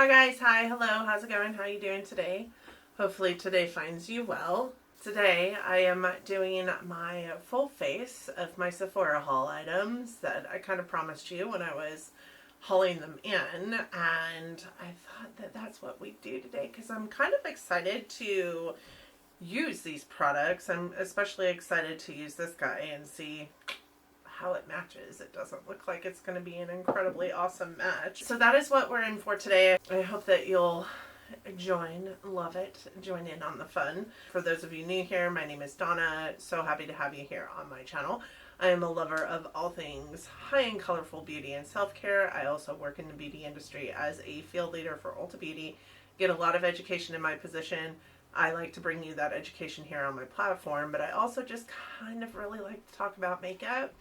Hi guys, hi, hello, how's it going? How are you doing today? Hopefully today finds you well. Today I am doing my full face of my Sephora haul items that I kind of promised you when I was hauling them in, and I thought that that's what we'd do today because I'm kind of excited to use these products. I'm especially excited to use this guy and see how it matches. It doesn't look like it's going to be an incredibly awesome match. So that is what we're in for today. I hope that you'll love it, join in on the fun. For those of you new here, my name is Donna. So happy to have you here on my channel. I am a lover of all things high-end colorful beauty and self-care. I also work in the beauty industry as a field leader for Ulta Beauty. Get a lot of education in my position. I like to bring you that education here on my platform, but I also just kind of really like to talk about makeup.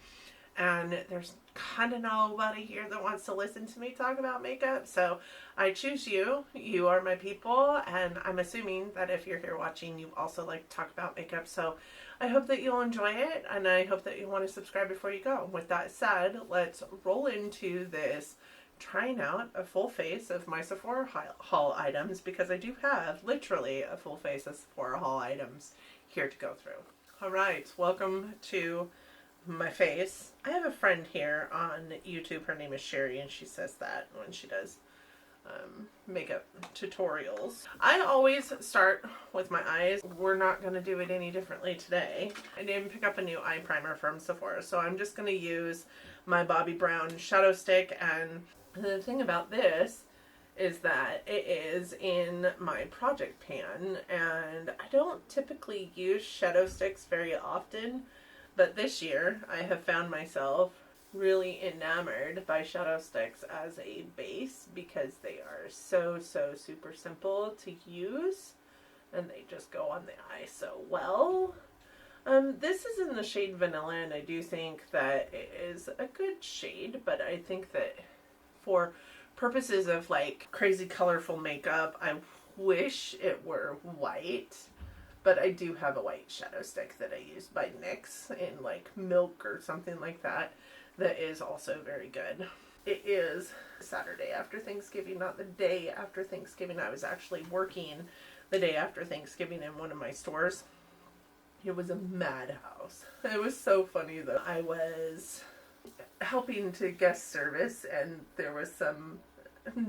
And there's kind of nobody here that wants to listen to me talk about makeup, so I choose you. You are my people, and I'm assuming that if you're here watching, you also like to talk about makeup, so I hope that you'll enjoy it, and I hope that you want to subscribe before you go. With that said, let's roll into this trying out a full face of my Sephora haul items, because I do have literally a full face of Sephora haul items here to go through. Alright, welcome to my face. I have a friend here on YouTube. Her name is Sherry, and she says that when she does makeup tutorials. I always start with my eyes. We're not going to do it any differently today. I didn't pick up a new eye primer from Sephora, so I'm just going to use my Bobbi Brown shadow stick. And the thing about this is that it is in my project pan, and I don't typically use shadow sticks very often. But this year, I have found myself really enamored by shadow sticks as a base because they are so super simple to use, and they just go on the eye so well. This is in the shade Vanilla, and I do think that it is a good shade, but I think that for purposes of like crazy colorful makeup, I wish it were white. But I do have a white shadow stick that I use by NYX in like Milk or something like that, that is also very good. It is Saturday after Thanksgiving, not the day after Thanksgiving. I was actually working the day after Thanksgiving in one of my stores. It was a madhouse. It was so funny though. I was helping to guest service, and there was some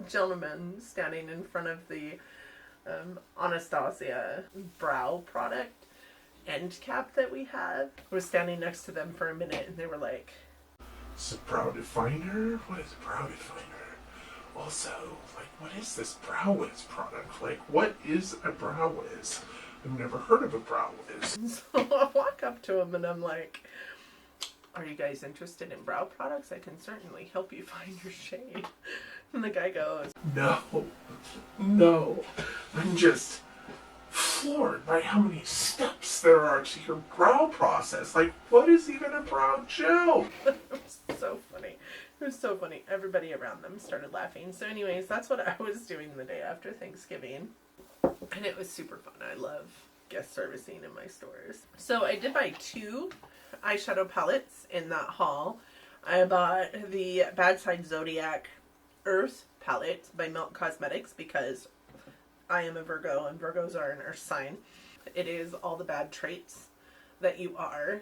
gentleman standing in front of the Anastasia brow product end cap that we have. I was standing next to them for a minute, and they were like, "It's a brow definer? What is a brow definer? Also, like, what is this brow wiz product? Like, what is a brow wiz? I've never heard of a brow wiz." So I walk up to them and I'm like, "Are you guys interested in brow products? I can certainly help you find your shade." And the guy goes, No, I'm just floored by how many steps there are to your brow process. Like, what is even a brow gel? It was so funny. It was so funny. Everybody around them started laughing. So anyways, that's what I was doing the day after Thanksgiving. And it was super fun. I love guest servicing in my stores. So I did buy 2 eyeshadow palettes in that haul. I bought the Bad Side Zodiac Earth palette by Milk Cosmetics because I am a Virgo, and Virgos are an earth sign. It is all the bad traits that you are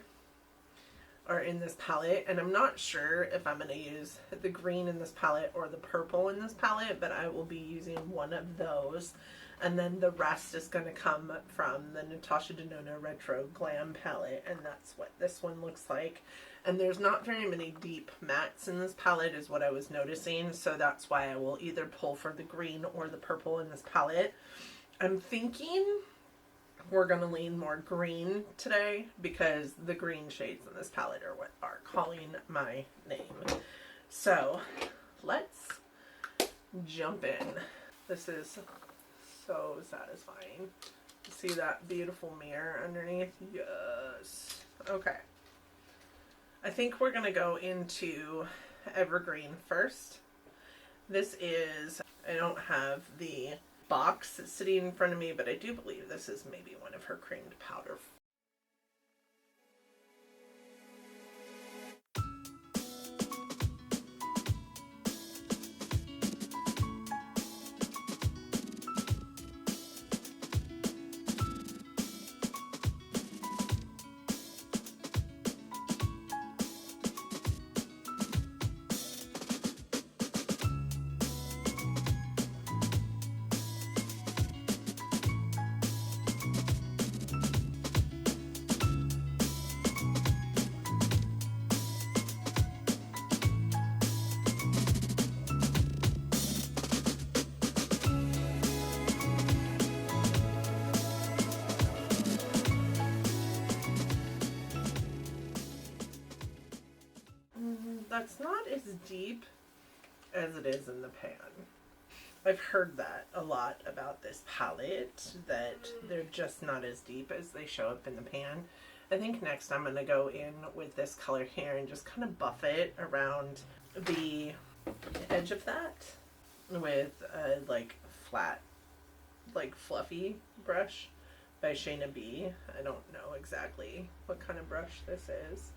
in this palette, and I'm not sure if I'm going to use the green in this palette or the purple in this palette, but I will be using one of those, and then the rest is going to come from the Natasha Denona Retro Glam palette, and that's what this one looks like. And there's not very many deep mattes in this palette is what I was noticing, so that's why I will either pull for the green or the purple in this palette. I'm thinking we're going to lean more green today because the green shades in this palette are what are calling my name. So let's jump in. This is so satisfying. See that beautiful mirror underneath? Yes. Okay. I think we're going to go into Evergreen first. This is, I don't have the box sitting in front of me, but I do believe this is maybe one of her creamed powder. that's not as deep as it is in the pan. I've heard that a lot about this palette, that they're just not as deep as they show up in the pan. I think next I'm going to go in with this color here and just kind of buff it around the edge of that with a like flat, like fluffy brush by Shayna B. I don't know exactly what kind of brush this is.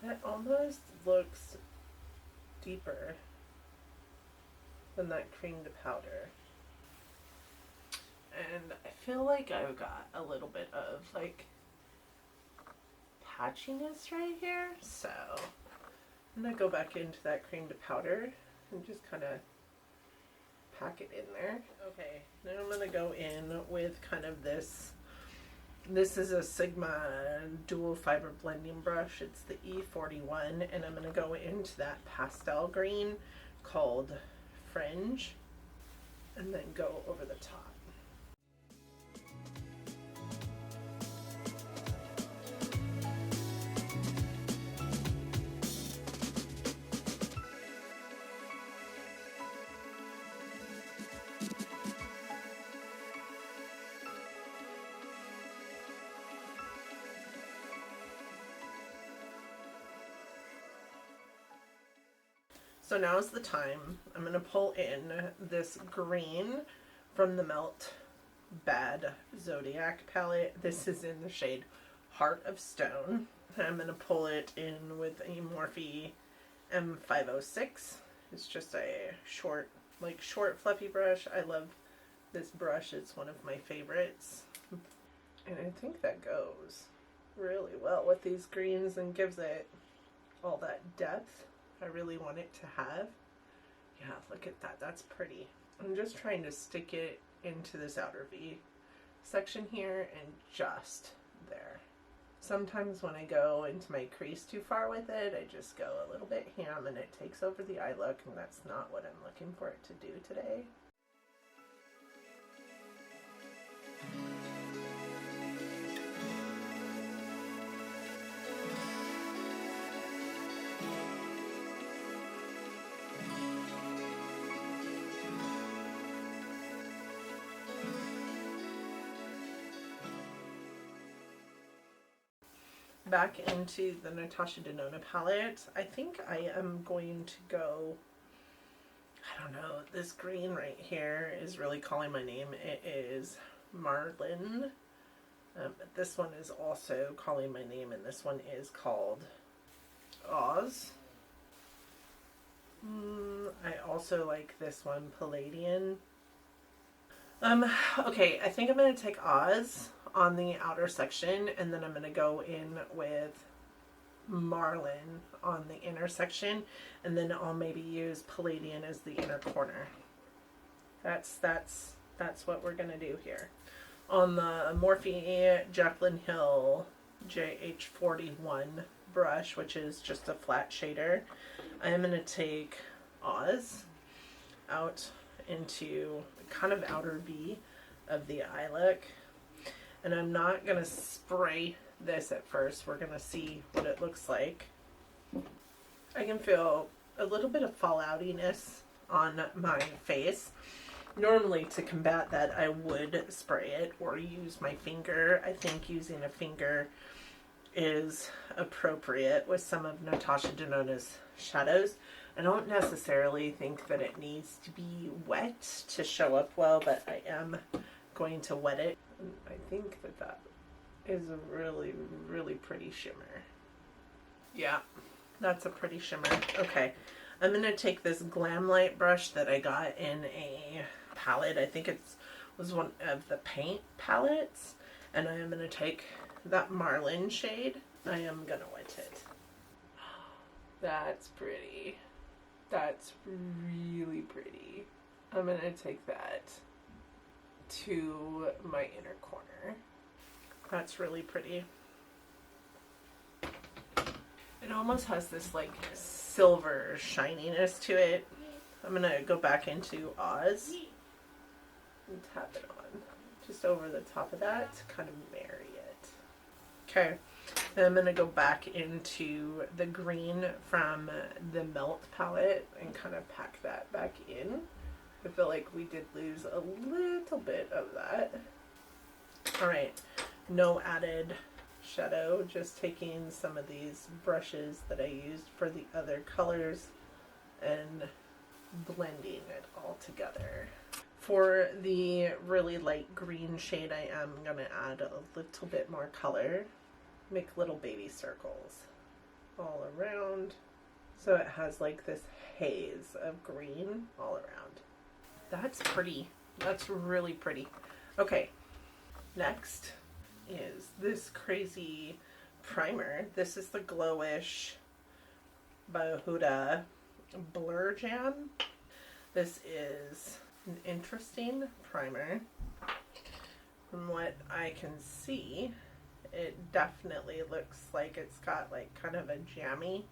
That almost looks deeper than that cream to powder. And I feel like I've got a little bit of like patchiness right here. So I'm gonna go back into that cream to powder and just kind of pack it in there. Okay, now I'm gonna go in with kind of this. This is a Sigma dual fiber blending brush. It's the E41, and I'm gonna go into that pastel green called Fringe, and then go over the top. So now's the time. I'm going to pull in this green from the Melt Bad Zodiac palette. This is in the shade Heart of Stone. I'm going to pull it in with a Morphe M506. It's just a short fluffy brush. I love this brush. It's one of my favorites. And I think that goes really well with these greens and gives it all that depth I really want it to have. Yeah, look at that. That's pretty. I'm just trying to stick it into this outer V section here and just there. Sometimes when I go into my crease too far with it, I just go a little bit ham and it takes over the eye look, and that's not what I'm looking for it to do today. Back into the Natasha Denona palette. I think I am going to go, I don't know, this green right here is really calling my name. It is Marlin. This one is also calling my name, and this one is called Oz. I also like this one, Palladian. Okay, I think I'm going to take Oz on the outer section, and then I'm going to go in with Marlin on the inner section, and then I'll maybe use Palladian as the inner corner. That's what we're going to do here. On the Morphe Jaclyn Hill JH41 brush, which is just a flat shader, I am going to take Oz out into kind of outer V of the eye look, and I'm not going to spray this at first. We're going to see what it looks like. I can feel a little bit of falloutiness on my face. Normally, to combat that, I would spray it or use my finger. I think using a finger is appropriate with some of Natasha Denona's shadows. I don't necessarily think that it needs to be wet to show up well, but I am going to wet it. I think that that is a really, really pretty shimmer. Yeah, that's a pretty shimmer. Okay, I'm going to take this Glam Light brush that I got in a palette. I think it was one of the paint palettes. And I am going to take that Marlin shade. I am going to wet it. That's pretty. That's really pretty. I'm going to take that to my inner corner. That's really pretty. It almost has this like silver shininess to it. I'm going to go back into Oz and tap it on just over the top of that to kind of marry it. Okay, And I'm going to go back into the green from the Melt palette and kind of pack that back in. I feel like we did lose a little bit of that. Alright, no added shadow, just taking some of these brushes that I used for the other colors and blending it all together. For the really light green shade, I am going to add a little bit more color. Make little baby circles all around. So it has like this haze of green all around. That's pretty. That's really pretty. Okay, next is this crazy primer. This is the Glowish by Huda Blur Jam. This is an interesting primer. From what I can see, it definitely looks like it's got like kind of a jammy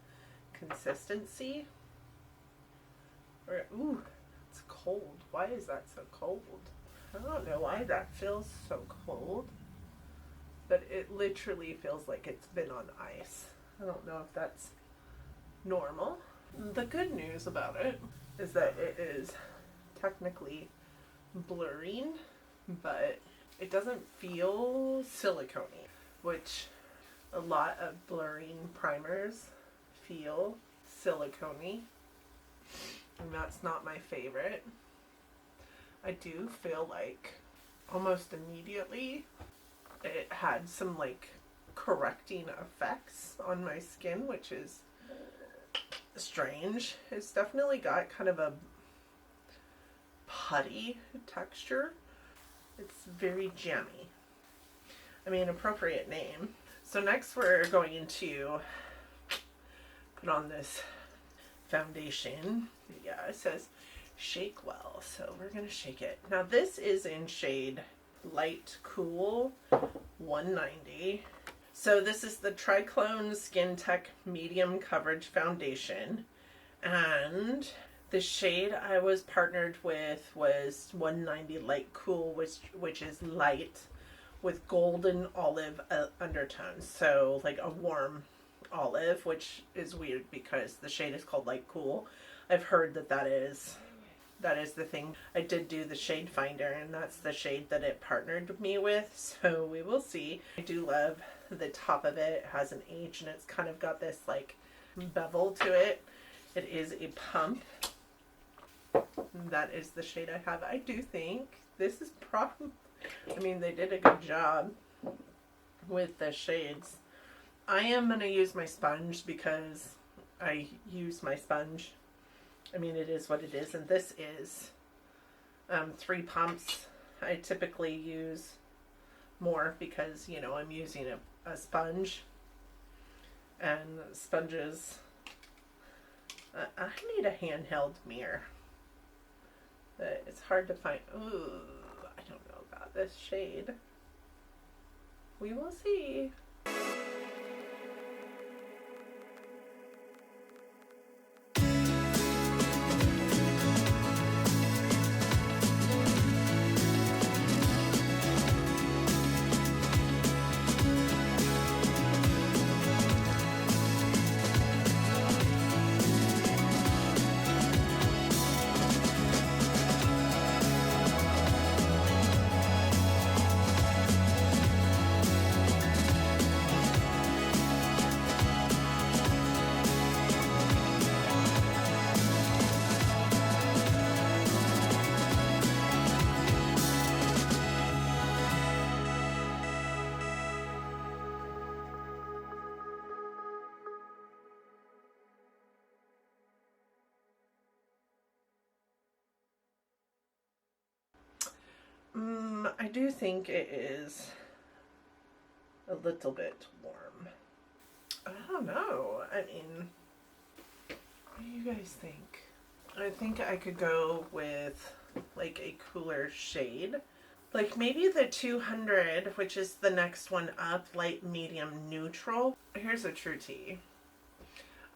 consistency. Or, ooh, it's cold. Why is that so cold? I don't know why that feels so cold, but it literally feels like it's been on ice. I don't know if that's normal. The good news about it is that it is technically blurring, but it doesn't feel silicone-y, which a lot of blurring primers feel silicone-y, and that's not my favorite. I do feel like almost immediately it had some like correcting effects on my skin, which is strange. It's definitely got kind of a putty texture. It's very jammy. I mean, appropriate name. So next we're going to put on this foundation. Yeah, it says shake well, so we're gonna shake it. Now this is in shade Light Cool 190. So this is the Triclone Skin Tech Medium Coverage Foundation, and the shade I was partnered with was 190 Light Cool, which is light with golden olive undertones, so like a warm olive, which is weird because the shade is called Light Cool. I've heard that is the thing. I did do the shade finder, and that's the shade that it partnered me with, so we will see. I do love the top of it. It has an H, and it's kind of got this like bevel to it. It is a pump. That is the shade I have. I do think this is probably, I mean, they did a good job with the shades. I am going to use my sponge because I use my sponge. I mean, it is what it is, and this is 3 pumps. I typically use more because, you know, I'm using a sponge, and sponges, I need a handheld mirror. It's hard to find. Ooh, I don't know about this shade. We will see. I do think it is a little bit warm. I don't know. I mean, what do you guys think? I think I could go with like a cooler shade. Like maybe the 200, which is the next one up, light, medium, neutral. Here's a true tea.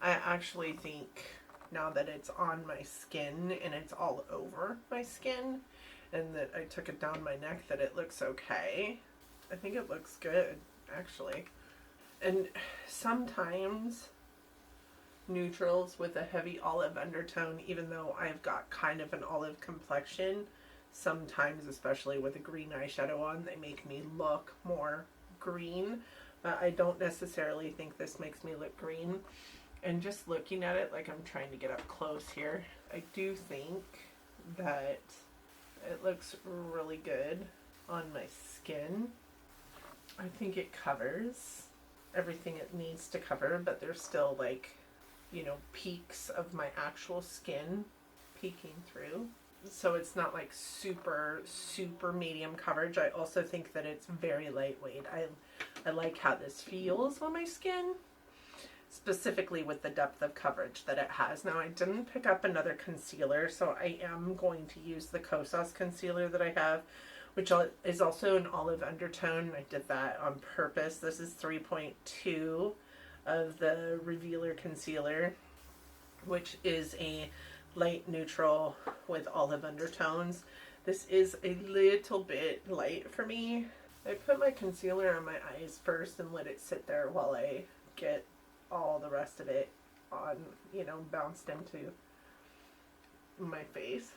I actually think now that it's on my skin and it's all over my skin, and that I took it down my neck, that it looks okay. I think it looks good, actually. And sometimes neutrals with a heavy olive undertone, even though I've got kind of an olive complexion, sometimes, especially with a green eyeshadow on, they make me look more green. I don't necessarily think this makes me look green. And just looking at it, like I'm trying to get up close here, I do think that it looks really good on my skin. I think it covers everything it needs to cover, but there's still like, you know, peaks of my actual skin peeking through. So it's not like super, super medium coverage. I also think that it's very lightweight. I like how this feels on my skin, specifically with the depth of coverage that it has. Now, I didn't pick up another concealer, so I am going to use the Kosas concealer that I have, which is also an olive undertone. I did that on purpose. This is 3.2 of the Revealer concealer, which is a light neutral with olive undertones. This is a little bit light for me. I put my concealer on my eyes first and let it sit there while I get all the rest of it on, you know, bounced into my face.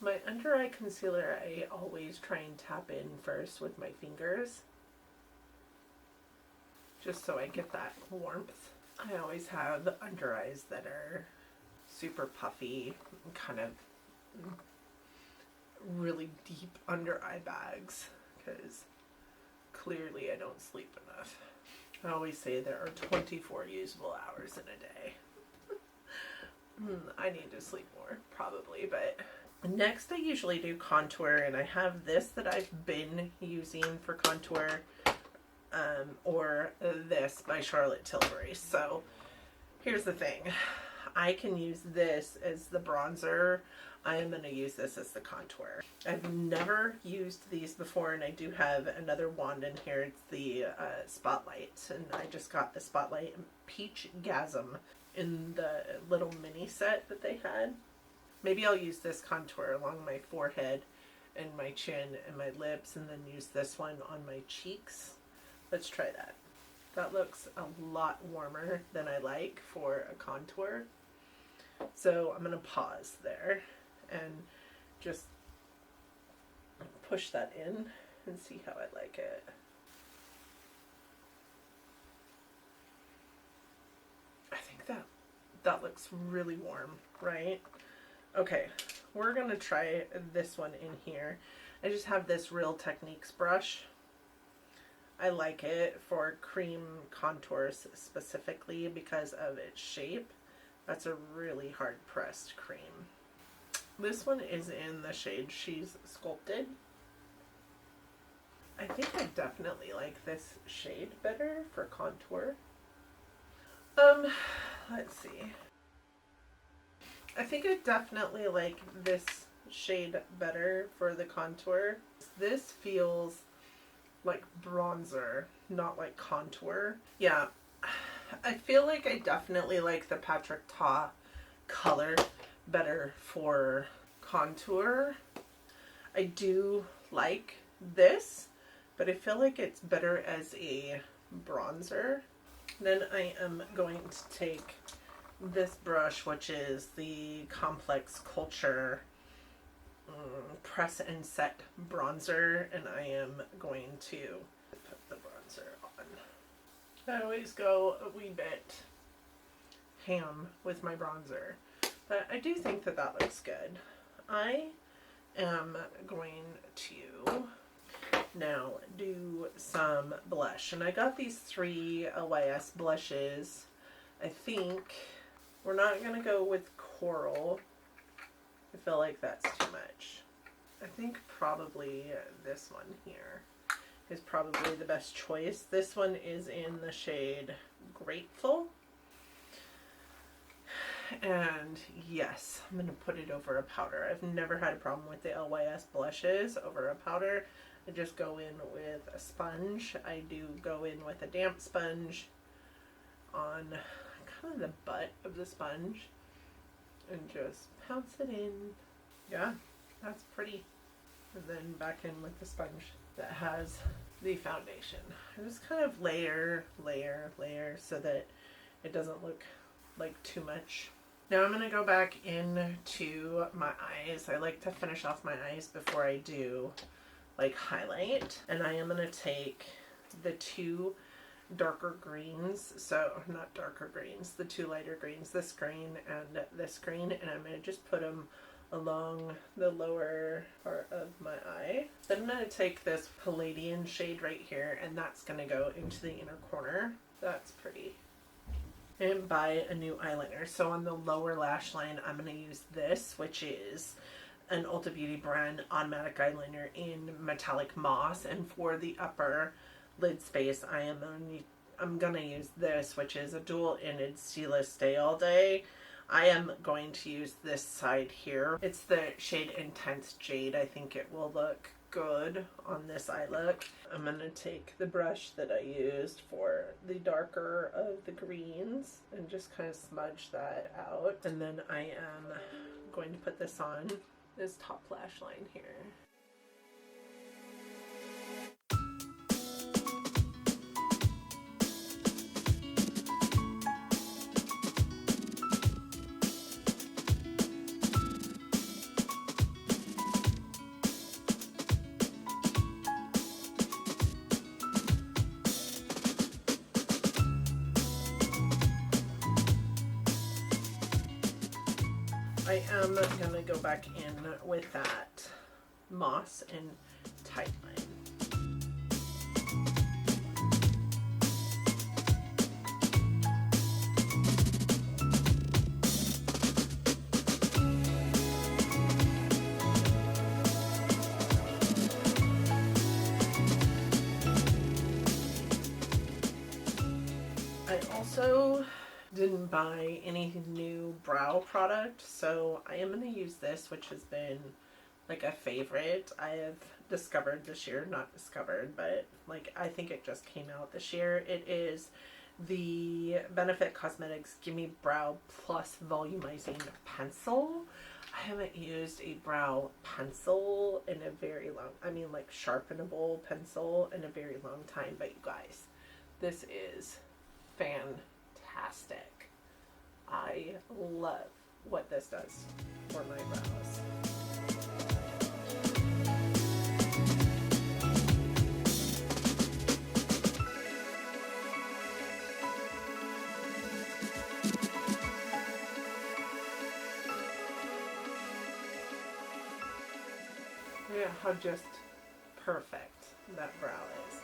My under eye concealer, I always try and tap in first with my fingers, just so I get that warmth. I always have under eyes that are super puffy, kind of really deep under eye bags, because clearly I don't sleep enough. I always say there are 24 usable hours in a day. I need to sleep more, probably, but next I usually do contour, and I have this that I've been using for contour, or this by Charlotte Tilbury. So here's the thing. I can use this as the bronzer. I am going to use this as the contour. I've never used these before, and I do have another wand in here. It's the Spotlight, and I just got the Spotlight Peach Gasm in the little mini set that they had. Maybe I'll use this contour along my forehead and my chin and my lips, and then use this one on my cheeks. Let's try that. That looks a lot warmer than I like for a contour. So I'm going to pause there and just push that in and see how I like it. I think that looks really warm, right? Okay, we're going to try this one in here. I just have this Real Techniques brush. I like it for cream contours specifically because of its shape. That's a really hard pressed cream. This one is in the shade She's Sculpted. I think I definitely like this shade better for contour. Let's see. I think I definitely like this shade better for the contour. This feels like bronzer, not like contour. Yeah, I feel like I definitely like the Patrick Ta color better for contour. I do like this, but I feel like it's better as a bronzer. Then I am going to take this brush, which is the Complex Culture Press and Set bronzer, and I am going to put the bronzer on. I always go a wee bit ham with my bronzer, but I do think that that looks good. I am going to now do some blush, and I got these 3 LYS blushes. I think we're not going to go with Coral. I feel like that's too much. I think probably this one here is probably the best choice. This one is in the shade Grateful. And yes, I'm going to put it over a powder. I've never had a problem with the LYS blushes over a powder. I just go in with a sponge. I do go in with a damp sponge on kind of the butt of the sponge and just pounce it in. Yeah, that's pretty. and then back in with the sponge that has the foundation. I just kind of layer so that it doesn't look like too much. Now I'm going to go back into my eyes. I like to finish off my eyes before I do like highlight. And I am going to take the two darker greens, so not darker greens, the two lighter greens, this green and this green, and I'm going to just put them along the lower part of my eye. Then I'm going to take this Palladian shade right here, and that's going to go into the inner corner. That's pretty. And buy a new eyeliner. So on the lower lash line, I'm going to use this, which is an Ulta Beauty brand automatic eyeliner in metallic moss. And for the upper lid space, I'm going to use this, which is a dual-ended Stila Stay All Day. I am going to use this side here. It's the shade Intense Jade. I think it will look good on this eye look. I'm going to take the brush that I used for the darker of the greens and just kind of smudge that out. And then I am going to put this on this top lash line here. I am going to go back in with that moss and tight line. I also didn't buy any new brow product, so I am going to use this, which has been like a favorite I have discovered this year. Not discovered, but like I think it just came out this year. It is the Benefit Cosmetics GimMe Brow Plus Volumizing Pencil. I haven't used a brow pencil in a very long, like sharpenable pencil in a very long time, but you guys, this is fantastic. I love what this does for my brows. Yeah, how just perfect that brow is.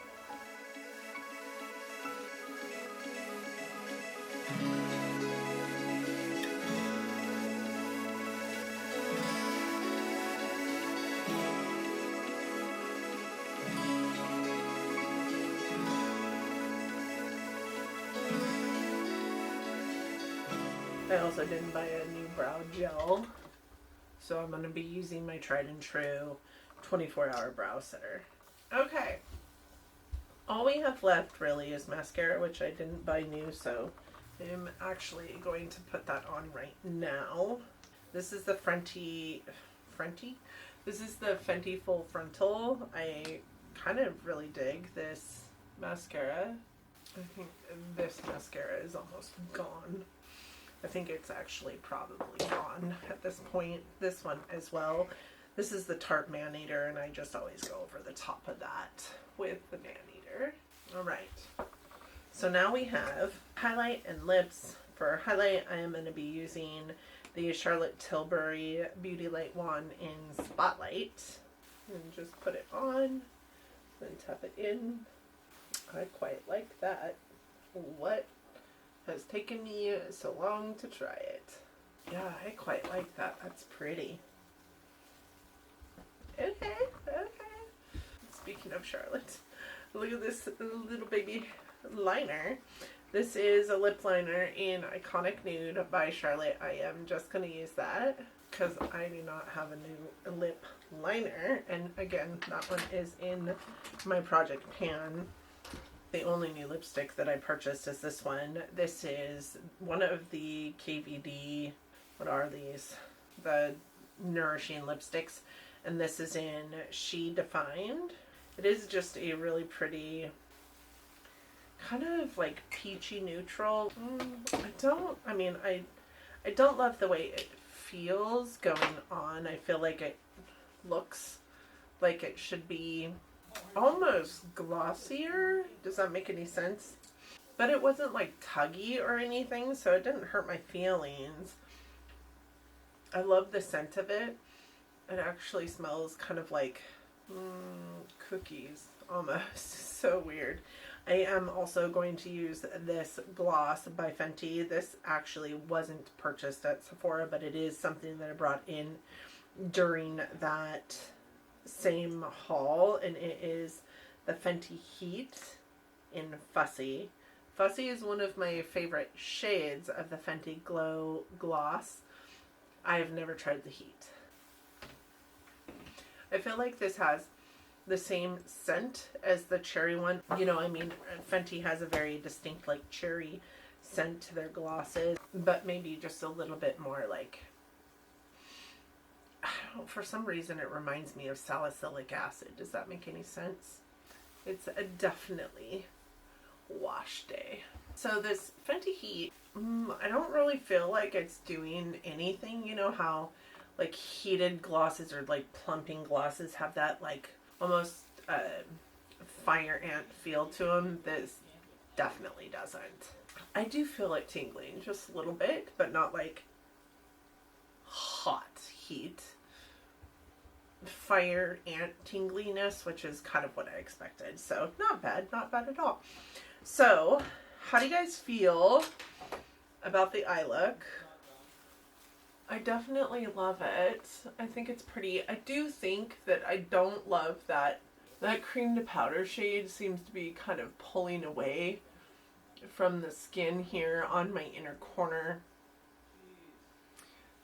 I also didn't buy a new brow gel, so I'm going to be using my tried and true 24-hour brow setter. Okay, all we have left really is mascara, which I didn't buy new, so I'm actually going to put that on right now. This is the This is the Fenty Full Frontal. I kind of really dig this mascara. I think this mascara is almost gone. I think it's actually probably gone at this point. This one as well. This is the Tarte Man Eater, and I just always go over the top of that with the Man Eater. Alright, so now we have highlight and lips. For highlight, I am going to be using the Charlotte Tilbury Beauty Light Wand in Spotlight. And just put it on, then tap it in. I quite like that. What has taken me so long to try it? Yeah, I quite like that. That's pretty. Okay. Speaking of Charlotte, look at this little baby liner. This is a lip liner in Iconic Nude by Charlotte. I am just going to use that because I do not have a new lip liner. And again, that one is in my project pan. The only new lipstick that I purchased is this one. This is one of the KVD, what are these? The Nourishing Lipsticks. and this is in She Defined. It is just a really pretty, kind of like peachy neutral. I don't love the way it feels going on. I feel like it looks like it should be almost glossier. Does that make any sense? But it wasn't like tuggy or anything, so it didn't hurt my feelings. I love the scent of it. It actually smells kind of like cookies almost. So weird. I am also going to use this gloss by Fenty. This actually wasn't purchased at Sephora, but it is something that I brought in during that same haul, and it is the Fenty Heat in Fussy. Fussy is one of my favorite shades of the Fenty Glow Gloss. I have never tried the Heat. I feel like this has the same scent as the cherry one. You know, I mean, Fenty has a very distinct like cherry scent to their glosses, but maybe just a little bit more like, I don't know, for some reason it reminds me of salicylic acid. Does that make any sense? It's a definitely wash day. So this Fenty Heat, I don't really feel like it's doing anything. You know how like heated glosses or like plumping glosses have that like almost fire ant feel to them. This definitely doesn't. I do feel it tingling just a little bit, but not like hot heat. Fire ant tingliness, which is kind of what I expected. So not bad at all. So how do you guys feel about the eye look? I definitely love it. I think it's pretty. I do think that I don't love that cream to powder shade seems to be kind of pulling away from the skin here on my inner corner.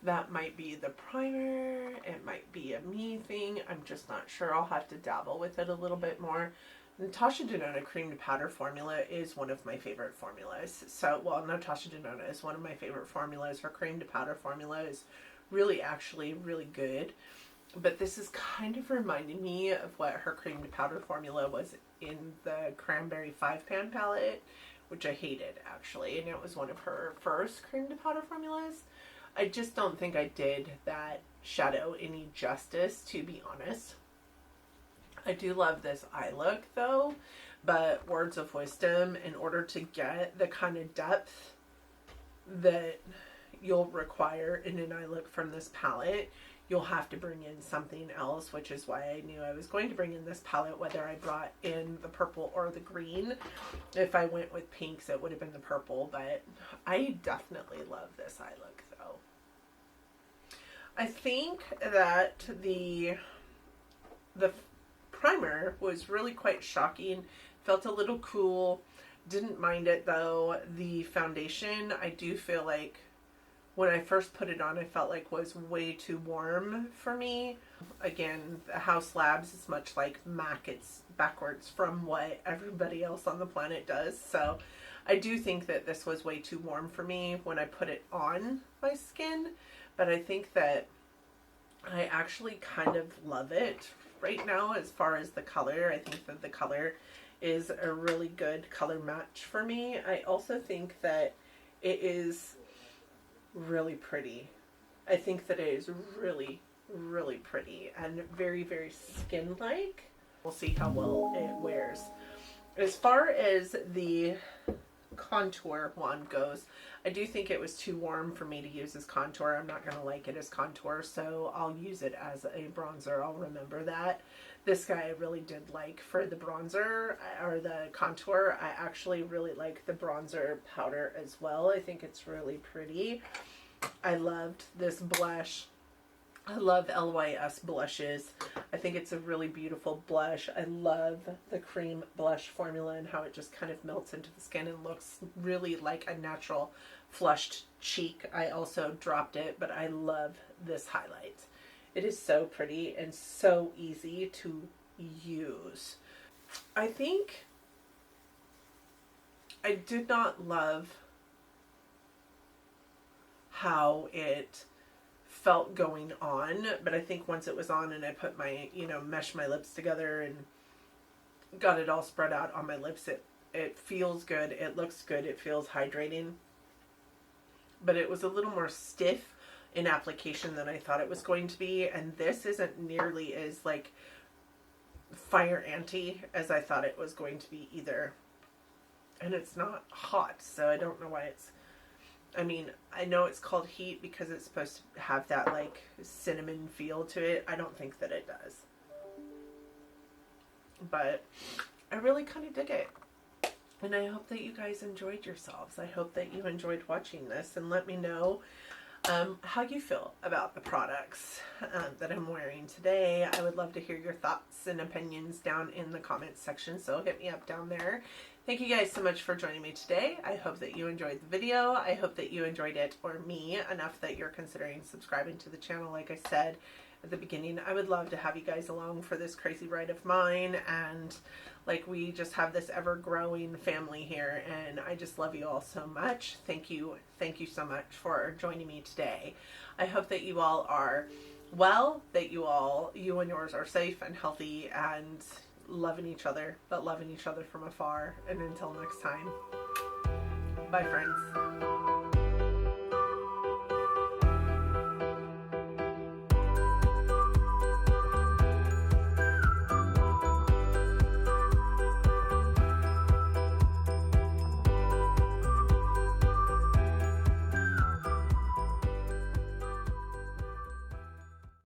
That might be the primer. It might be a me thing. I'm just not sure. I'll have to dabble with it a little bit more. Natasha Denona cream to powder formula is one of my favorite formulas. So, well, Natasha Denona is one of my favorite formulas. Her cream to powder formula is really actually really good. But this is kind of reminding me of what her cream to powder formula was in the Cranberry 5-pan palette, which I hated actually. And it was one of her first cream to powder formulas. I just don't think I did that shadow any justice, to be honest. I do love this eye look though, but words of wisdom, in order to get the kind of depth that you'll require in an eye look from this palette, you'll have to bring in something else, which is why I knew I was going to bring in this palette, whether I brought in the purple or the green. If I went with pinks, it would have been the purple, but I definitely love this eye look though. I think that the primer was really quite shocking. Felt a little cool. Didn't mind it though. The foundation, I do feel like when I first put it on, I felt like was way too warm for me. Again, the House Labs is much like MAC. It's backwards from what everybody else on the planet does. So I do think that this was way too warm for me when I put it on my skin. But I think that I actually kind of love it right now as far as the color. I think that the color is a really good color match for me. I also think that it is really pretty. I think that it is really, really pretty and very, very skin-like. We'll see how well it wears. As far as the contour one goes, I do think it was too warm for me to use as contour. I'm not going to like it as contour, so I'll use it as a bronzer. I'll remember that. This guy I really did like for the bronzer or the contour. I actually really like the bronzer powder as well. I think it's really pretty. I loved this blush. I love LYS blushes. I think it's a really beautiful blush. I love the cream blush formula and how it just kind of melts into the skin and looks really like a natural flushed cheek. I also dropped it, but I love this highlight. It is so pretty and so easy to use. I think I did not love how it felt going on, but I think once it was on and I put my, you know, meshed my lips together and got it all spread out on my lips, it feels good, it looks good, it feels hydrating. But it was a little more stiff in application than I thought it was going to be, and this isn't nearly as like fire anti as I thought it was going to be either. And it's not hot, so I don't know why it's, I mean, I know it's called heat because it's supposed to have that like cinnamon feel to it. I don't think that it does. But I really kind of dig it. And I hope that you guys enjoyed yourselves. I hope that you enjoyed watching this, and let me know how you feel about the products that I'm wearing today. I would love to hear your thoughts and opinions down in the comments section, so hit me up down there. Thank you guys so much for joining me today. I hope that you enjoyed the video. I hope that you enjoyed it, or me, enough that you're considering subscribing to the channel. Like I said at the beginning, I would love to have you guys along for this crazy ride of mine, and like we just have this ever-growing family here, and I just love you all so much. Thank you so much for joining me today. I hope that you all are well, that you and yours are safe and healthy and loving each other, but loving each other from afar. And until next time, bye friends.